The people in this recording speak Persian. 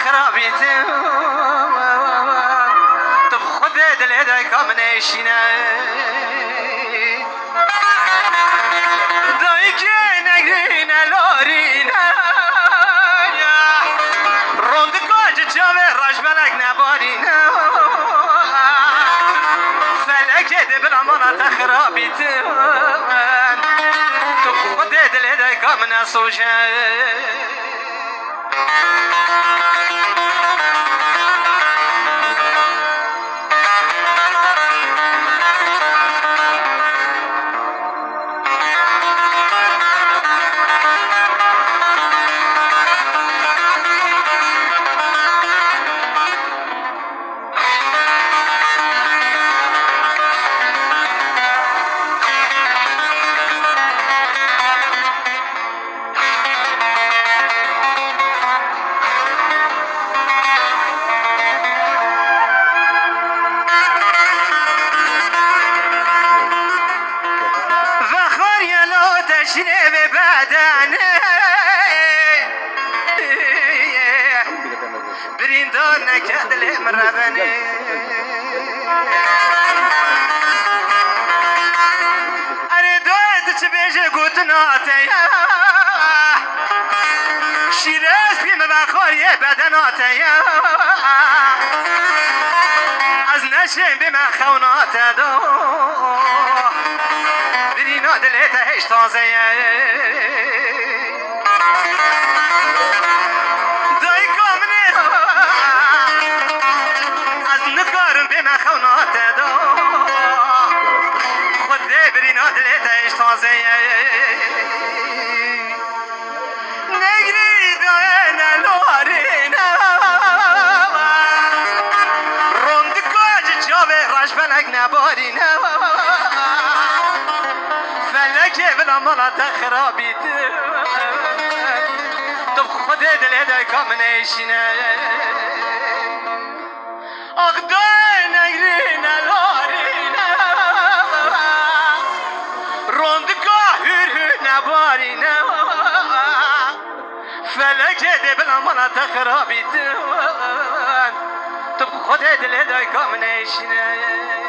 خرابيت طب خد دل كامن ايشينا دايكينا غرينا لورينا روند كوج جاوي راج بلك نبارينا فلك دبل مانا خرابيت طب خد دل كامن سوجا شنو بدنه بريندون نكدل مربني أنا دوت تبيج قلت ناتي شيراز بيم بخوري بدناتي از نشين بما خونات دو برينا دلته هش تازه دای کامنه از نکارم بما خونات دو خود برينا دلته هش تازه نگری داینا لورینا روند کاج جاوه راش بلک نبارینا فلك بلا مالا خرابيت طب خد دل كامن ايشينا اخدان اغرينا لورينا روند كاهر نبارينا فلك بلا مالا خرابيت طب خد دل كامن ايشينا